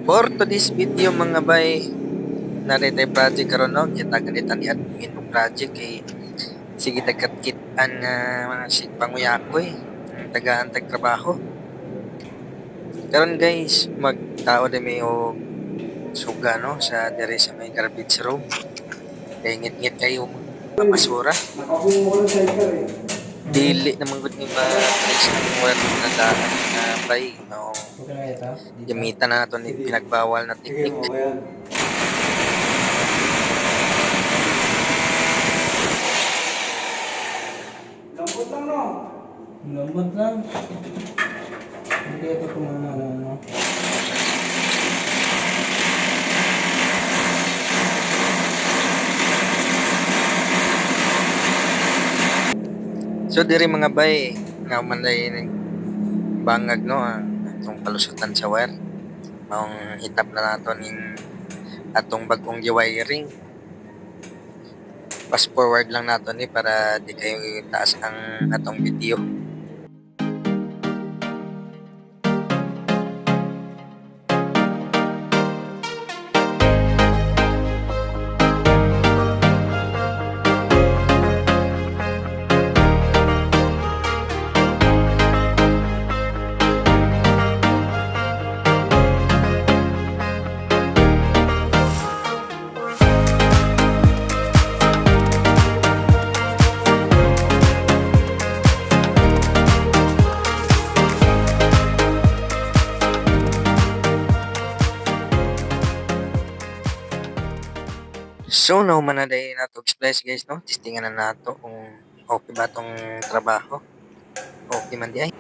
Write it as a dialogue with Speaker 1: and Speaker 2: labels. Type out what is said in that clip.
Speaker 1: For today's video mga bay, naritay project karon no, kita ganit ni admin ng project kay sige tagkit-kitan nga mga panguyakoy, tagaan trabaho. Karon guys, magtao din may og suga no sa diri sa may garbage room. Kay ngit-ngit kayo mga basura. Dili naman gud ni ma-place ng wala na daan na bay no. Gamitan na nato ni pinagbawal na teknik.
Speaker 2: Lambot lang, no? Lambot lang. Hindi ito kung ano.
Speaker 1: So diri mga bay, nga man day bangag no, atong palusutan sa wire. Maong hitap na nato ning atong bagong wiring. Fast forward lang nato ni para di kayo taas ang atong video. So now man na day nato splice guys no, testingan na nato kung okay ba tong trabaho. Okay man di ay.